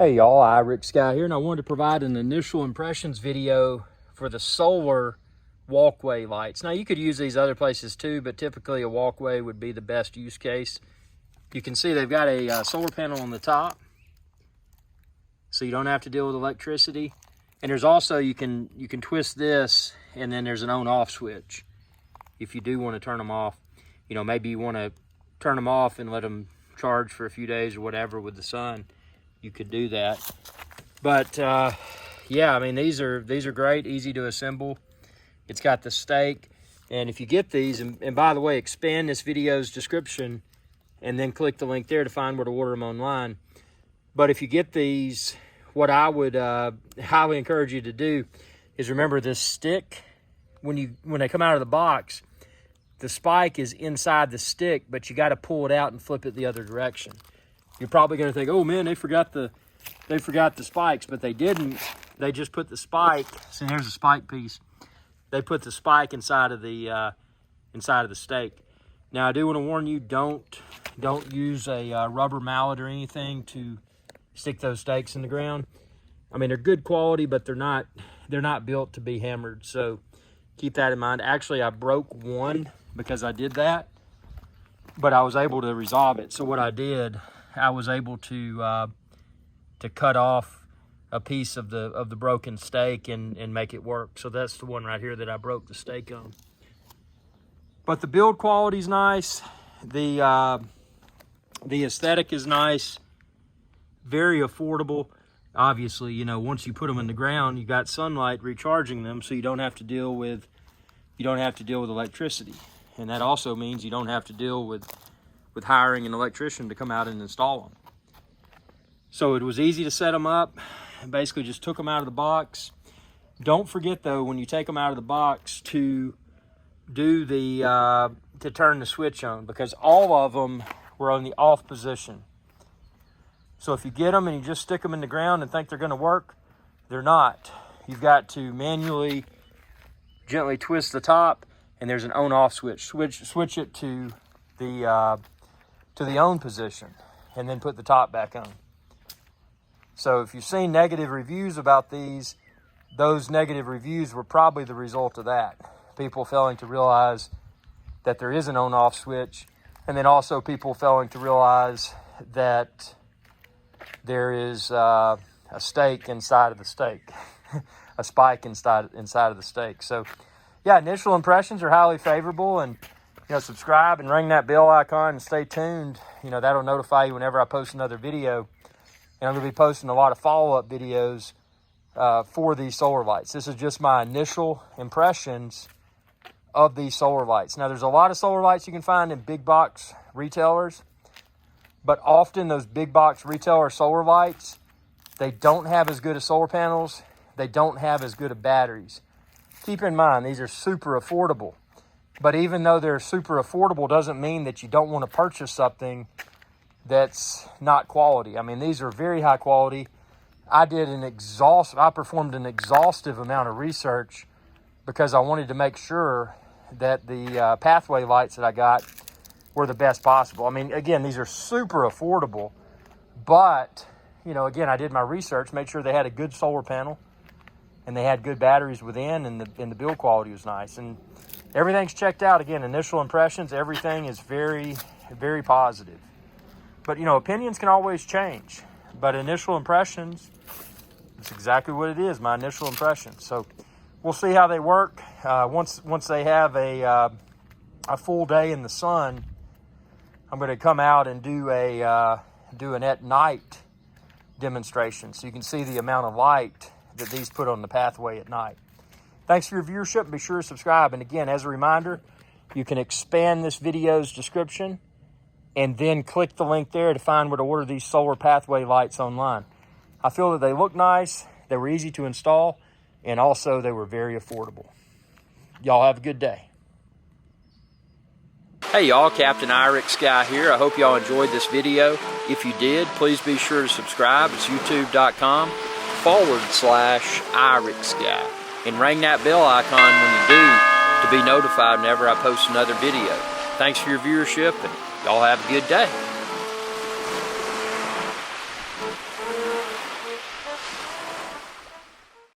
Hey y'all, Rick Sky here, and I wanted to provide an initial impressions video for the solar walkway lights. Now you could use these other places too, but typically a walkway would be the best use case. You can see they've got a solar panel on the top, so you don't have to deal with electricity. And there's also, you can twist this, and then there's an on-off switch. If you do want to turn them off, you know, maybe you want to turn them off and let them charge for a few days or whatever with the sun, you could do that. But yeah, I mean, these are great, easy to assemble. It's got the stake, and if you get these, and by the way, expand this video's description and then click the link there to find where to order them online. But if you get these, what I would highly encourage you to do is remember this stick. When they come out of the box, the spike is inside the stick, but you got to pull it out and flip it the other direction. You're probably going to think, oh man, they forgot the spikes, but they didn't. They just put the spike. See, here's a spike piece. They put the spike inside of the stake. Now, I do want to warn you, don't use a rubber mallet or anything to stick those stakes in the ground. I mean, they're good quality, but they're not built to be hammered. So keep that in mind. Actually, I broke one because I did that, but I was able to resolve it. So what I did, I was able to cut off a piece of the broken stake and make it work. So that's the one right here that I broke the stake on. But the build quality is nice. The aesthetic is nice. Very affordable. Obviously, you know, once you put them in the ground, you got sunlight recharging them, so you don't have to deal with electricity. And that also means you don't have to deal with hiring an electrician to come out and install them. So it was easy to set them up. Basically just took them out of the box. Don't forget though, when you take them out of the box, to do to turn the switch on, because all of them were on the off position. So if you get them and you just stick them in the ground and think they're going to work, they're not. You've got to manually, gently twist the top, and there's an on-off switch. Switch it to the on position, and then put the top back on. So if you've seen negative reviews about these, those negative reviews were probably the result of that. People failing to realize that there is an on-off switch, and then also people failing to realize that there is a stake inside of the stake, a spike inside of the stake. So yeah, initial impressions are highly favorable, and you know, subscribe and ring that bell icon and stay tuned. You know, that'll notify you whenever I post another video. And I'm going to be posting a lot of follow-up videos for these solar lights. This is just my initial impressions of these solar lights. Now, there's a lot of solar lights you can find in big box retailers, but often those big box retailer solar lights, they don't have as good as solar panels. They don't have as good of batteries. Keep in mind, these are super affordable. But even though they're super affordable, doesn't mean that you don't want to purchase something that's not quality. I mean, these are very high quality. I performed an exhaustive amount of research because I wanted to make sure that the pathway lights that I got were the best possible. I mean, again, these are super affordable, but, you know, again, I did my research, made sure they had a good solar panel and they had good batteries within, and the build quality was nice. And everything's checked out. Again, initial impressions, everything is very, very positive. But, you know, opinions can always change. But initial impressions, it's exactly what it is, my initial impressions. So we'll see how they work. Once they have a full day in the sun, I'm going to come out and do an at night demonstration, so you can see the amount of light that these put on the pathway at night. Thanks for your viewership. Be sure to subscribe. And again, as a reminder, you can expand this video's description and then click the link there to find where to order these solar pathway lights online. I feel that they look nice, they were easy to install, and also they were very affordable. Y'all have a good day. Hey y'all, Captain Rick Sky here. I hope y'all enjoyed this video. If you did, please be sure to subscribe. It's youtube.com/Rick Sky. And ring that bell icon when you do to be notified whenever I post another video. Thanks for your viewership, and y'all have a good day.